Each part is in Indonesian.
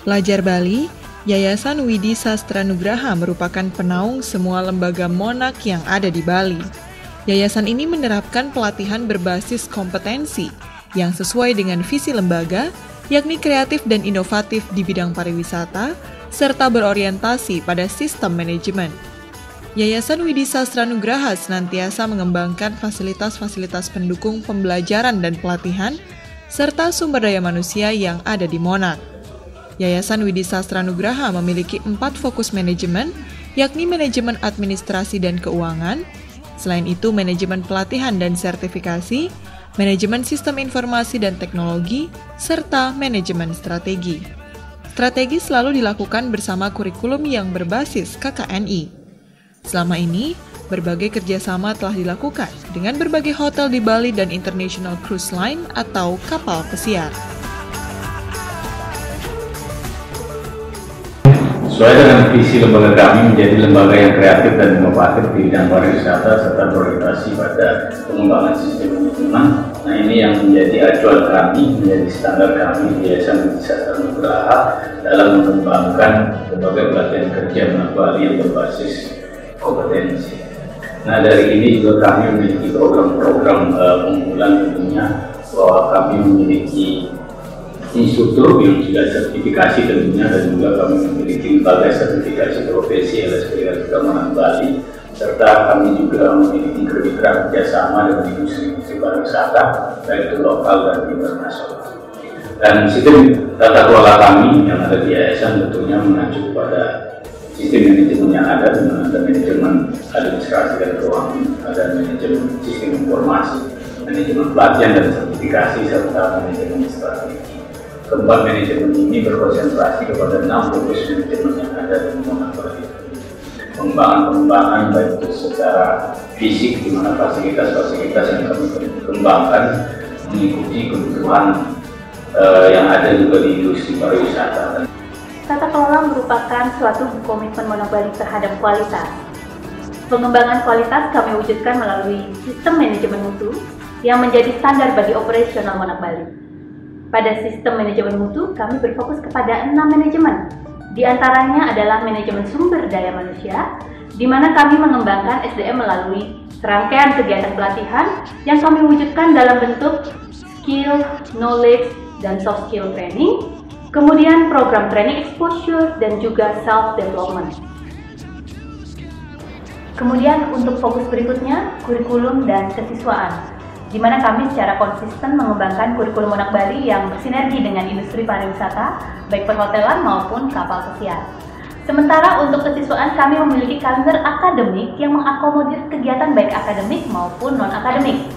Pelajar Bali, Yayasan Widi Sastranugraha merupakan penaung semua lembaga Monak yang ada di Bali. Yayasan ini menerapkan pelatihan berbasis kompetensi yang sesuai dengan visi lembaga, yakni kreatif dan inovatif di bidang pariwisata, serta berorientasi pada sistem manajemen. Yayasan Widi Sastranugraha senantiasa mengembangkan fasilitas-fasilitas pendukung pembelajaran dan pelatihan, serta sumber daya manusia yang ada di Monak. Yayasan Widi Sastranugraha memiliki 4 fokus manajemen, yakni manajemen administrasi dan keuangan, selain itu manajemen pelatihan dan sertifikasi, manajemen sistem informasi dan teknologi, serta manajemen strategi. Strategi selalu dilakukan bersama kurikulum yang berbasis KKNI. Selama ini, berbagai kerjasama telah dilakukan dengan berbagai hotel di Bali dan International Cruise Line atau kapal pesiar. Sesuai dengan visi lembaga kami menjadi lembaga yang kreatif dan inovatif di bidang pariwisata serta berorientasi pada pengembangan sistem manajemen. Nah, ini yang menjadi acuan kami, menjadi standar kami di Yayasan Widi Sastranugraha dalam mengembangkan berbagai pelatihan kerja Monak Bali yang berbasis kompetensi. Nah, dari ini juga kami memiliki program-program unggulan tentunya, bahwa kami memiliki instruktur yang sudah sertifikasi tentunya, dan juga kami memiliki lembaga sertifikasi profesi LSP Monak Bali, serta kami juga memiliki kerjasama kerjasama dengan industri pariwisata baik itu lokal dan internasional. Dan sistem tata kelola kami yang ada di yayasan tentunya mengacu pada sistem manajemen yang ada, di mana ada manajemen administrasi dan keuangan, ada manajemen sistem informasi, manajemen pelatihan dan sertifikasi, serta manajemen strategi. Keempat manajemen ini berkonsentrasi kepada 6 fokus manajemen yang ada di Monak Bali. Pengembangan baik itu secara fisik, di mana fasilitas-fasilitas yang kami kembangkan mengikuti kebutuhan yang ada juga di industri pariwisata. Tata kelola merupakan suatu komitmen Monak Bali terhadap kualitas. Pengembangan kualitas kami wujudkan melalui sistem manajemen mutu yang menjadi standar bagi operasional Monak Bali. Pada sistem manajemen mutu, kami berfokus kepada 6 manajemen. Di antaranya adalah manajemen sumber daya manusia, di mana kami mengembangkan SDM melalui serangkaian kegiatan pelatihan yang kami wujudkan dalam bentuk skill, knowledge, dan soft skill training, kemudian program training exposure, dan juga self-development. Kemudian untuk fokus berikutnya, kurikulum dan kesiswaan, di mana kami secara konsisten mengembangkan kurikulum Monak Bali yang bersinergi dengan industri pariwisata, baik perhotelan maupun kapal pesiar. Sementara untuk kesiswaan, kami memiliki kalender akademik yang mengakomodir kegiatan baik akademik maupun non-akademik.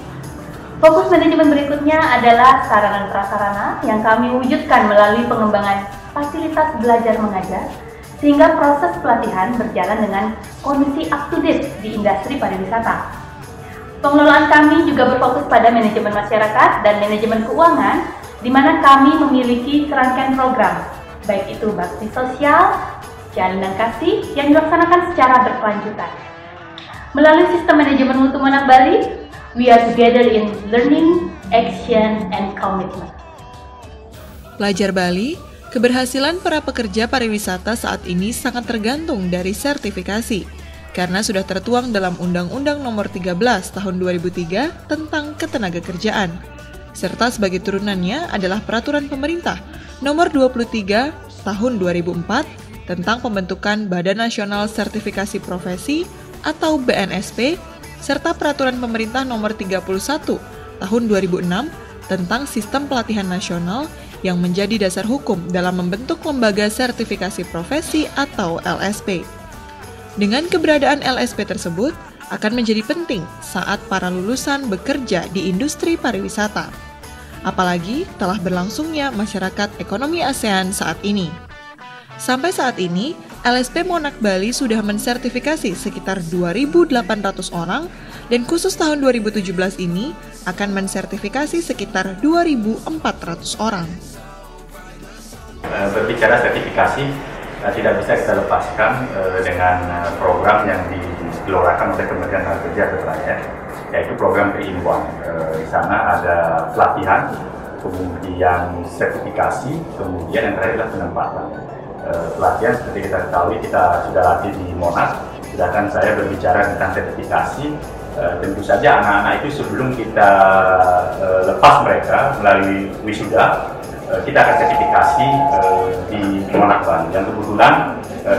Fokus manajemen berikutnya adalah sarana dan prasarana yang kami wujudkan melalui pengembangan fasilitas belajar mengajar, sehingga proses pelatihan berjalan dengan kondisi up-to-date di industri pariwisata. Pengelolaan kami juga berfokus pada manajemen masyarakat dan manajemen keuangan, di mana kami memiliki serangkaian program, baik itu bakti sosial, jalinan kasih yang dilaksanakan secara berkelanjutan. Melalui sistem manajemen mutu Monak Bali, we are together in learning, action, and commitment. Pelajar Bali, keberhasilan para pekerja pariwisata saat ini sangat tergantung dari sertifikasi, karena sudah tertuang dalam Undang-Undang Nomor 13 Tahun 2003 tentang Ketenagakerjaan, serta sebagai turunannya adalah Peraturan Pemerintah Nomor 23 Tahun 2004 tentang pembentukan Badan Nasional Sertifikasi Profesi atau BNSP, serta Peraturan Pemerintah Nomor 31 Tahun 2006 tentang Sistem Pelatihan Nasional yang menjadi dasar hukum dalam membentuk Lembaga Sertifikasi Profesi atau LSP. Dengan keberadaan LSP tersebut akan menjadi penting saat para lulusan bekerja di industri pariwisata. Apalagi telah berlangsungnya masyarakat ekonomi ASEAN saat ini. Sampai saat ini, LSP Monak Bali sudah mensertifikasi sekitar 2.800 orang dan khusus tahun 2017 ini akan mensertifikasi sekitar 2.400 orang. Berbicara sertifikasi, tidak bisa kita lepaskan dengan program yang digelorakan oleh Kementerian Tenaga Kerja setelahnya, yaitu program keilmuan. Di sana ada pelatihan kemudian sertifikasi, kemudian yang terakhir adalah penempatan. Pelatihan seperti kita ketahui kita sudah latih di Monax, sedangkan saya berbicara tentang sertifikasi. Tentu saja anak-anak itu sebelum kita lepas mereka melalui wisuda, kita akan sertifikasi di Monax Bali. Yang kebetulan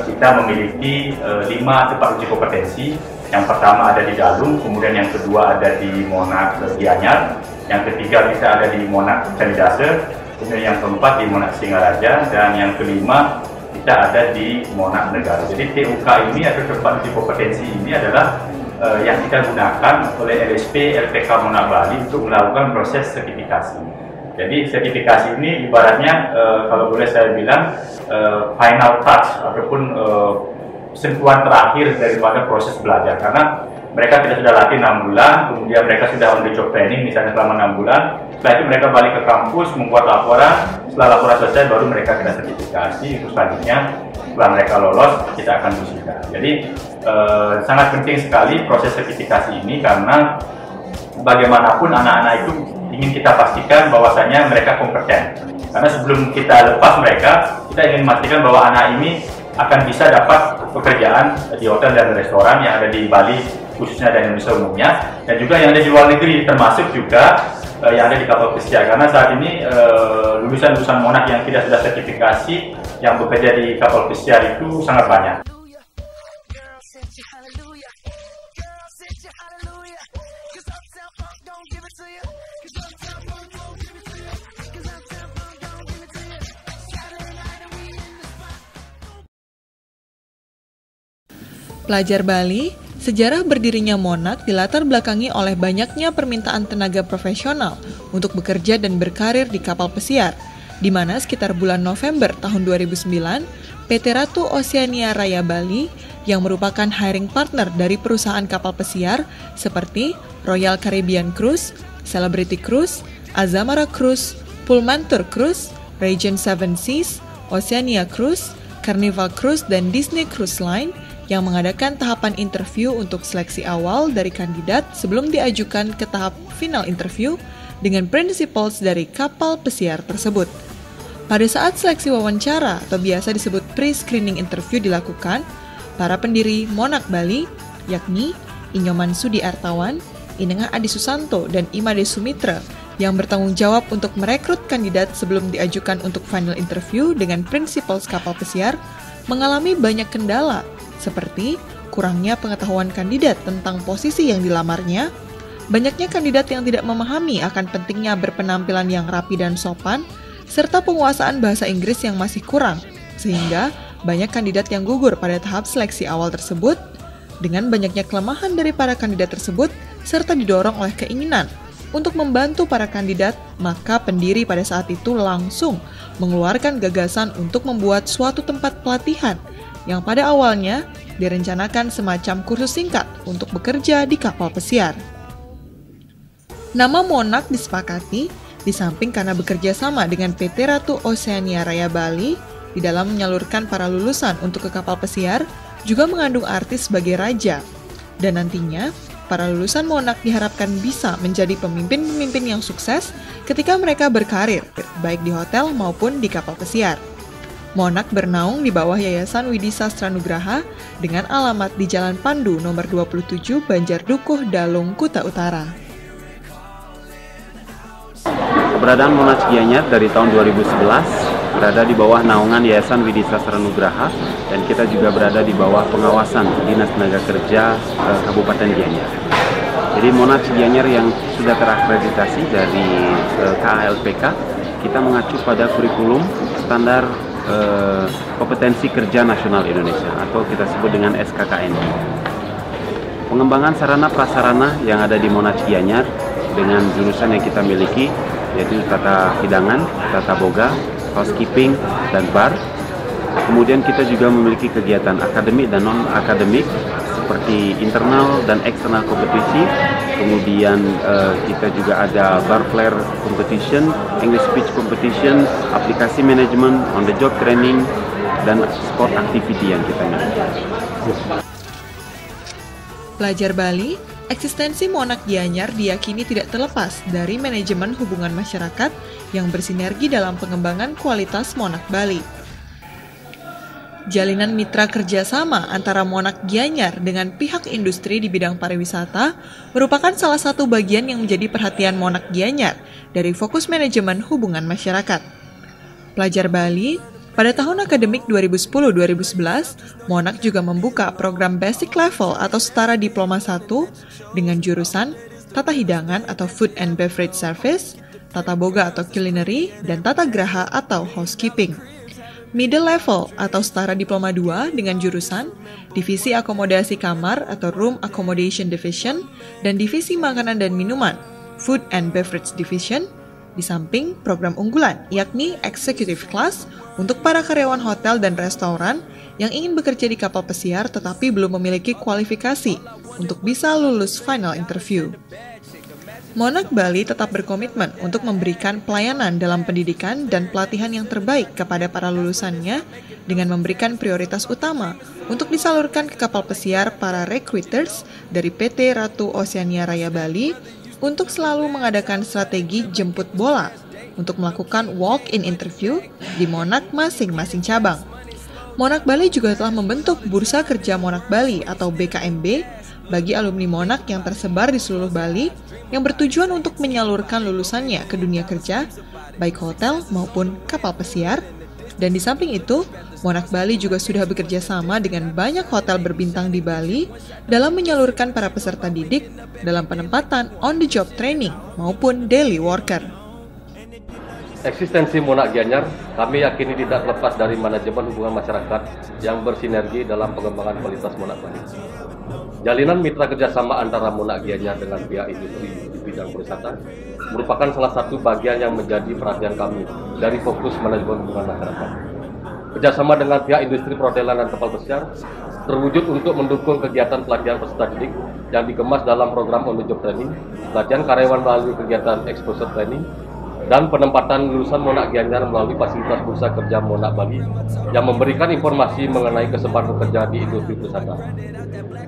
kita memiliki 5 tempat uji kompetensi. Yang pertama ada di Dalung, kemudian yang kedua ada di Monax Gianyar, yang ketiga kita ada di Monax Candidase, kemudian yang keempat di Monax Singaraja, dan yang kelima kita ada di Monax Negara. Jadi TUK ini atau tempat uji kompetensi ini adalah yang kita gunakan oleh LSP LPK Monax Bali untuk melakukan proses sertifikasi. Jadi sertifikasi ini ibaratnya kalau boleh saya bilang final touch ataupun sentuhan terakhir daripada proses belajar, karena mereka tidak sudah latih 6 bulan, kemudian mereka sudah on the job training misalnya selama 6 bulan, setelah itu mereka balik ke kampus membuat laporan, setelah laporan selesai baru mereka kita sertifikasi, terus selanjutnya setelah mereka lolos kita akan wisuda. Jadi sangat penting sekali proses sertifikasi ini, karena bagaimanapun anak-anak itu ingin kita pastikan bahwasanya mereka kompeten, karena sebelum kita lepas mereka, kita ingin memastikan bahwa anak ini akan bisa dapat pekerjaan di hotel dan restoran yang ada di Bali khususnya dan Indonesia umumnya, dan juga yang ada di luar negeri, termasuk juga yang ada di kapal pesiar, karena saat ini lulusan-lulusan Monax yang tidak sudah sertifikasi yang bekerja di kapal pesiar itu sangat banyak. Pelajar Bali, sejarah berdirinya Monax dilatar belakangi oleh banyaknya permintaan tenaga profesional untuk bekerja dan berkarir di kapal pesiar, di mana sekitar bulan November tahun 2009, PT Ratu Oceania Raya Bali yang merupakan hiring partner dari perusahaan kapal pesiar seperti Royal Caribbean Cruise, Celebrity Cruise, Azamara Cruise, Pullmantur Cruise, Regent Seven Seas, Oceania Cruise, Carnival Cruise, dan Disney Cruise Line yang mengadakan tahapan interview untuk seleksi awal dari kandidat sebelum diajukan ke tahap final interview dengan principals dari kapal pesiar tersebut. Pada saat seleksi wawancara atau biasa disebut pre-screening interview dilakukan, para pendiri Monax Bali, yakni Inyoman Sudi Artawan, Inengah Adi Susanto, dan Imade Sumitra yang bertanggung jawab untuk merekrut kandidat sebelum diajukan untuk final interview dengan principals kapal pesiar, mengalami banyak kendala, seperti kurangnya pengetahuan kandidat tentang posisi yang dilamarnya, banyaknya kandidat yang tidak memahami akan pentingnya berpenampilan yang rapi dan sopan, serta penguasaan bahasa Inggris yang masih kurang, sehingga banyak kandidat yang gugur pada tahap seleksi awal tersebut. Dengan banyaknya kelemahan dari para kandidat tersebut, serta didorong oleh keinginan untuk membantu para kandidat, maka pendiri pada saat itu langsung mengeluarkan gagasan untuk membuat suatu tempat pelatihan yang pada awalnya direncanakan semacam kursus singkat untuk bekerja di kapal pesiar. Nama Monax disepakati di samping karena bekerja sama dengan PT Ratu Oceania Raya Bali di dalam menyalurkan para lulusan untuk ke kapal pesiar juga mengandung arti sebagai raja, dan nantinya para lulusan Monax diharapkan bisa menjadi pemimpin-pemimpin yang sukses ketika mereka berkarir, baik di hotel maupun di kapal pesiar. Monax bernaung di bawah Yayasan Widhi Sastranugraha dengan alamat di Jalan Pandu nomor 27 Banjardukuh, Dalung, Kuta Utara. Keberadaan Monax Gianyar dari tahun 2011 berada di bawah naungan Yayasan Widhi Sastranugraha, dan kita juga berada di bawah pengawasan Dinas Tenaga Kerja Kabupaten Gianyar. Jadi Monax Gianyar yang sudah terakreditasi dari KALPK, kita mengacu pada kurikulum standar kompetensi kerja nasional Indonesia atau kita sebut dengan SKKNI. Pengembangan sarana prasarana yang ada di Monax Gianyar dengan jurusan yang kita miliki yaitu tata hidangan, tata boga, housekeeping, dan bar. Kemudian kita juga memiliki kegiatan akademik dan non-akademik seperti internal dan eksternal kompetisi. Kemudian kita juga ada bar flair competition, English speech competition, aplikasi manajemen, on the job training, dan sport activity yang kita miliki. Pelajar Bali, eksistensi Monax Gianyar diyakini tidak terlepas dari manajemen hubungan masyarakat yang bersinergi dalam pengembangan kualitas Monarch Bali. Jalinan mitra kerjasama antara Monarch Gianyar dengan pihak industri di bidang pariwisata merupakan salah satu bagian yang menjadi perhatian Monarch Gianyar dari fokus manajemen hubungan masyarakat. Pelajar Bali, pada tahun akademik 2010-2011, Monarch juga membuka program Basic Level atau setara Diploma 1 dengan jurusan Tata Hidangan atau Food and Beverage Service, Tata Boga atau Culinary, dan Tata Graha atau Housekeeping. Middle Level atau setara Diploma 2 dengan jurusan Divisi Akomodasi Kamar atau Room Accommodation Division dan Divisi Makanan dan Minuman, Food and Beverage Division, di samping program unggulan yakni Executive Class untuk para karyawan hotel dan restoran yang ingin bekerja di kapal pesiar tetapi belum memiliki kualifikasi untuk bisa lulus final interview. Monarch Bali tetap berkomitmen untuk memberikan pelayanan dalam pendidikan dan pelatihan yang terbaik kepada para lulusannya dengan memberikan prioritas utama untuk disalurkan ke kapal pesiar para recruiters dari PT Ratu Oceania Raya Bali untuk selalu mengadakan strategi jemput bola untuk melakukan walk-in interview di Monarch masing-masing cabang. Monarch Bali juga telah membentuk Bursa Kerja Monarch Bali atau BKMB bagi alumni Monarch yang tersebar di seluruh Bali yang bertujuan untuk menyalurkan lulusannya ke dunia kerja, baik hotel maupun kapal pesiar. Dan di samping itu, Monarch Bali juga sudah bekerja sama dengan banyak hotel berbintang di Bali dalam menyalurkan para peserta didik dalam penempatan on-the-job training maupun daily worker. Eksistensi Monarch Gianyar kami yakini tidak lepas dari manajemen hubungan masyarakat yang bersinergi dalam pengembangan kualitas Monarch Bali. Jalinan mitra kerjasama antara Monarch Gianyar dengan pihak industri di bidang pariwisata merupakan salah satu bagian yang menjadi perhatian kami dari fokus manajemen hubungan masyarakat. Kerjasama dengan pihak industri perhotelan dan kapal pesiar terwujud untuk mendukung kegiatan pelatihan peserta didik yang dikemas dalam program on-the-job training, pelatihan karyawan melalui kegiatan exposure training, dan penempatan lulusan Monarch Gianyar melalui fasilitas Bursa Kerja Monarch Bali yang memberikan informasi mengenai kesempatan bekerja di industri pariwisata.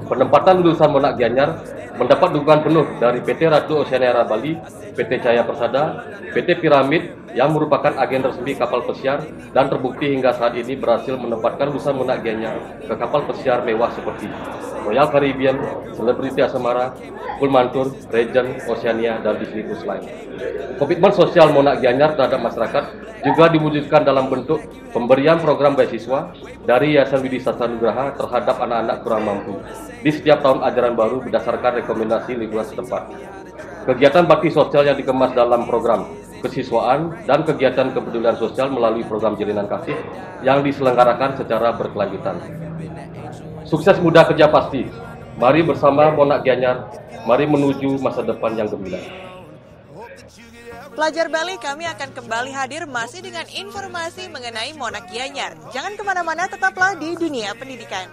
Penempatan lulusan Monarch Gianyar mendapat dukungan penuh dari PT Ratu Oceania Raya Bali, PT Cahaya Persada, PT Piramid yang merupakan agen resmi kapal pesiar dan terbukti hingga saat ini berhasil menempatkan lulusan Monarch Gianyar ke kapal pesiar mewah seperti Royal Caribbean, Celebrity Asmara, Pullmantur, Regent, Oceania, dan Disney Cruise Line. Komitmen sosial Monarch Gianyar terhadap masyarakat juga diwujudkan dalam bentuk pemberian program beasiswa dari Yayasan Widisa Sanugraha terhadap anak-anak kurang mampu di setiap tahun ajaran baru berdasarkan rekomendasi lingkungan setempat. Kegiatan bakti sosial yang dikemas dalam program kesiswaan dan kegiatan kepedulian sosial melalui program jalinan kasih yang diselenggarakan secara berkelanjutan. Sukses muda kerja pasti. Mari bersama Monarch Gianyar, mari menuju masa depan yang gemilang. Pelajar Bali, kami akan kembali hadir masih dengan informasi mengenai Monarch Gianyar. Jangan kemana-mana, tetaplah di dunia pendidikan.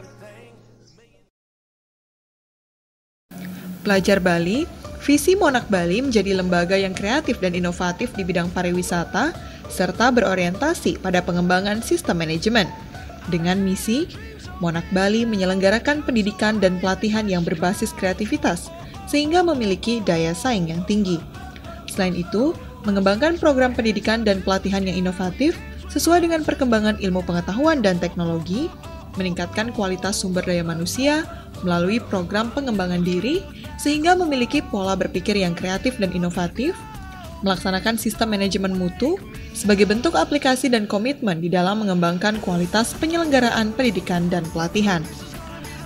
Pelajar Bali, visi Monarch Bali menjadi lembaga yang kreatif dan inovatif di bidang pariwisata, serta berorientasi pada pengembangan sistem manajemen. Dengan misi, Monarch Bali menyelenggarakan pendidikan dan pelatihan yang berbasis kreativitas, sehingga memiliki daya saing yang tinggi. Selain itu, mengembangkan program pendidikan dan pelatihan yang inovatif sesuai dengan perkembangan ilmu pengetahuan dan teknologi, meningkatkan kualitas sumber daya manusia melalui program pengembangan diri sehingga memiliki pola berpikir yang kreatif dan inovatif, melaksanakan sistem manajemen mutu sebagai bentuk aplikasi dan komitmen di dalam mengembangkan kualitas penyelenggaraan pendidikan dan pelatihan.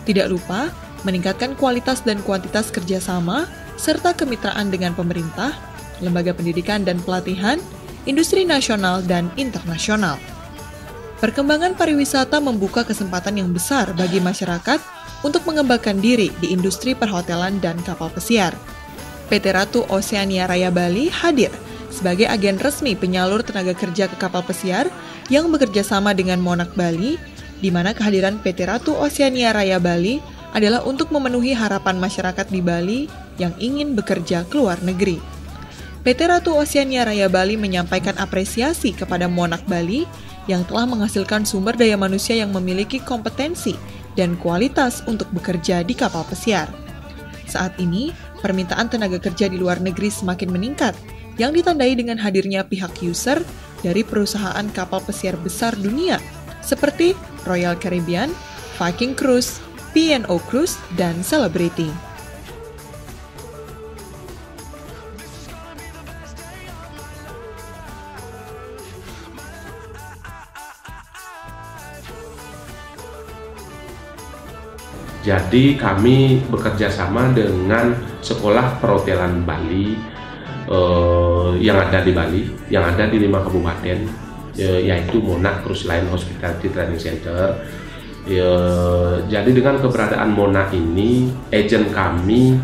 Tidak lupa, meningkatkan kualitas dan kuantitas kerjasama serta kemitraan dengan pemerintah, lembaga pendidikan dan pelatihan, industri nasional dan internasional. Perkembangan pariwisata membuka kesempatan yang besar bagi masyarakat untuk mengembangkan diri di industri perhotelan dan kapal pesiar. PT Ratu Oceania Raya Bali hadir sebagai agen resmi penyalur tenaga kerja ke kapal pesiar yang bekerja sama dengan Monarch Bali, di mana kehadiran PT Ratu Oceania Raya Bali adalah untuk memenuhi harapan masyarakat di Bali yang ingin bekerja ke luar negeri. PT Ratu Oceania Raya Bali menyampaikan apresiasi kepada Monarch Bali yang telah menghasilkan sumber daya manusia yang memiliki kompetensi dan kualitas untuk bekerja di kapal pesiar. Saat ini, permintaan tenaga kerja di luar negeri semakin meningkat, yang ditandai dengan hadirnya pihak user dari perusahaan kapal pesiar besar dunia seperti Royal Caribbean, Viking Cruise, P&O Cruise, dan Celebrity. Jadi kami bekerja sama dengan Sekolah Perhotelan Bali yang ada di Bali, yang ada di 5 kabupaten, yaitu Monarch Cruise Line Hospitality Training Center. Jadi dengan keberadaan Monarch ini, agen kami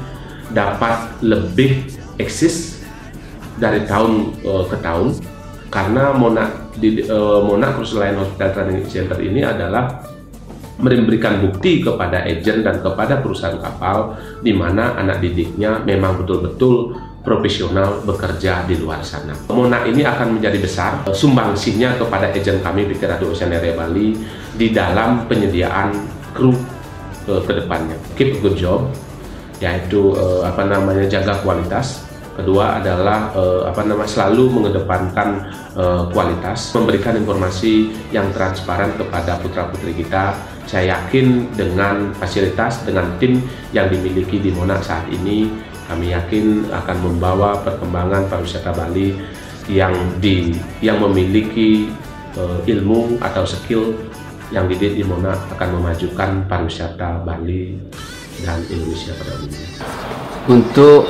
dapat lebih eksis dari tahun ke tahun, karena Monarch Cruise Line Hospitality Training Center ini adalah memberikan bukti kepada agen dan kepada perusahaan kapal di mana anak didiknya memang betul-betul profesional bekerja di luar sana. Monarch ini akan menjadi besar sumbangsinya kepada agen kami PT Radio Oceanaria Bali di dalam penyediaan kru ke depannya. Keep a good job, yaitu jaga kualitas. Kedua adalah selalu mengedepankan kualitas, memberikan informasi yang transparan kepada putra-putri kita. Saya yakin dengan fasilitas, dengan tim yang dimiliki di Monarch saat ini, kami yakin akan membawa perkembangan pariwisata Bali yang memiliki ilmu atau skill yang dididik di Monarch akan memajukan pariwisata Bali dan Indonesia pada umumnya. Untuk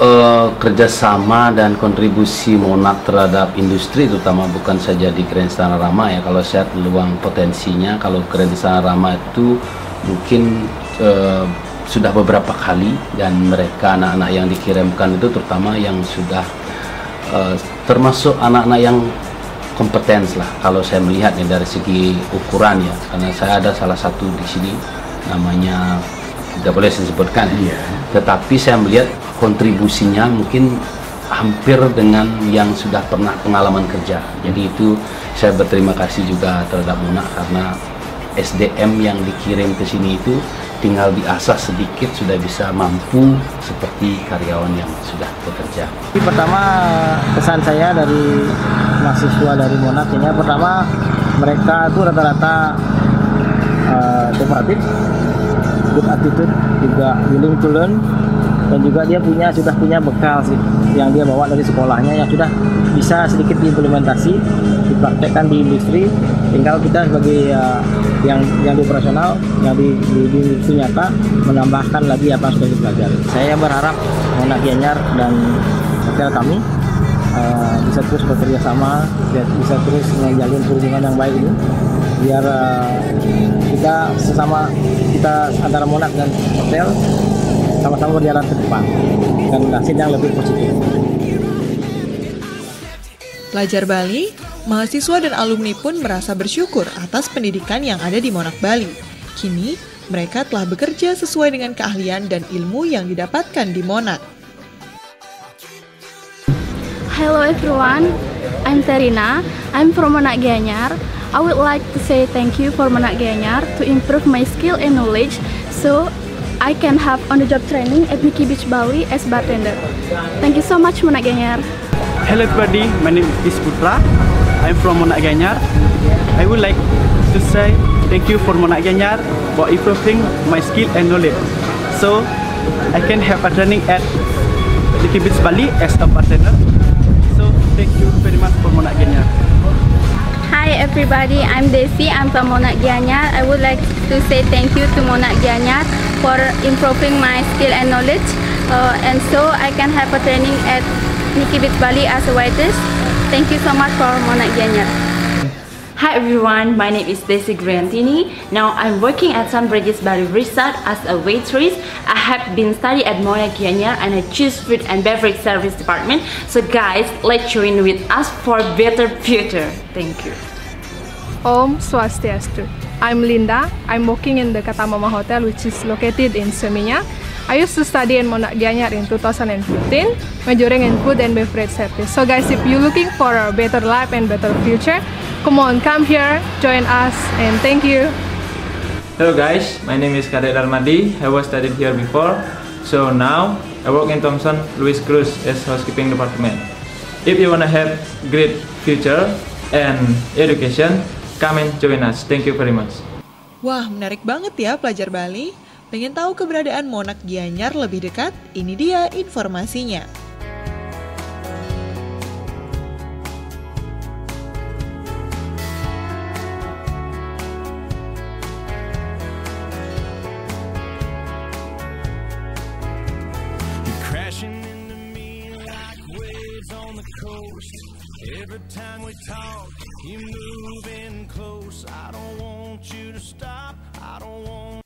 kerjasama dan kontribusi Monarch terhadap industri, terutama bukan saja di Grand Istana Rama ya, kalau saya peluang potensinya, kalau Grand Istana Rama itu mungkin sudah beberapa kali, dan mereka anak-anak yang dikirimkan itu terutama yang sudah termasuk anak-anak yang kompeten lah kalau saya melihatnya dari segi ukuran ya, karena saya ada salah satu di sini namanya tidak boleh saya sebutkan ya. Tetapi saya melihat kontribusinya mungkin hampir dengan yang sudah pernah pengalaman kerja. Jadi itu saya berterima kasih juga terhadap Monarch, karena SDM yang dikirim ke sini itu tinggal diasah sedikit sudah bisa mampu seperti karyawan yang sudah bekerja. Pertama, pesan saya dari mahasiswa dari Monarch ini, pertama mereka itu rata-rata kooperatif, good attitude, juga willing to learn, dan juga dia sudah punya bekal sih yang dia bawa dari sekolahnya yang sudah bisa sedikit diimplementasi, dipraktekkan di industri. Tinggal kita sebagai yang di operasional, yang di industri nyata, menambahkan lagi apa yang sudah dipelajari. Saya berharap Monarch Gianyar dan hotel kami bisa terus bekerja sama, bisa terus menjalin hubungan yang baik ini, biar kita antara Monarch dan hotel sama-sama berjalan ke depan dan hasil yang lebih positif. Pelajar Bali, mahasiswa dan alumni pun merasa bersyukur atas pendidikan yang ada di Monarch Bali. Kini, mereka telah bekerja sesuai dengan keahlian dan ilmu yang didapatkan di Monarch. Hello everyone, I'm Terina. I'm from Monarch Gianyar. I would like to say thank you for Monarch Gianyar to improve my skill and knowledge so I can have on-the-job training at Nikki Beach Bali as bartender. Thank you so much Monarch Gianyar. Hello everybody, my name is Putra. I'm from Monarch Gianyar. I would like to say thank you for Monarch Gianyar for improving my skill and knowledge so I can have a training at Nikki Beach Bali as a bartender. So thank you very much for Monarch Gianyar. Hi everybody, I'm Desi. I'm from Monarch Gianyar. I would like to say thank you to Monarch Gianyar for improving my skill and knowledge, and so I can have a training at Nikki Beach Bali as a waitress. Thank you so much for Monarch Gianyar. Hi everyone, my name is Desi Griantini. Now I'm working at Sunbridges Bali Resort as a waitress. I have been studying at Monarch Gianyar and I choose food and beverage service department. So guys, let's join with us for better future. Thank you. Om Swastiastu. I'm Linda. I'm working in the Katamama Hotel, which is located in Seminyak. I used to study in Monarch Gianyar in 2015, majoring in food and beverage service. So guys, if you're looking for a better life and better future, come on, come here, join us, and thank you. Hello guys, my name is Kadek Darmadi. I was studied here before, so now I work in Thomson Louis Cruise as housekeeping department. If you wanna have great future and education, come and join us. Thank you very much. Wah, menarik banget ya pelajar Bali. Pengen tahu keberadaan Monak Gianyar lebih dekat? Ini dia informasinya. Every time we talk, you move in close. I don't want you to stop. I don't want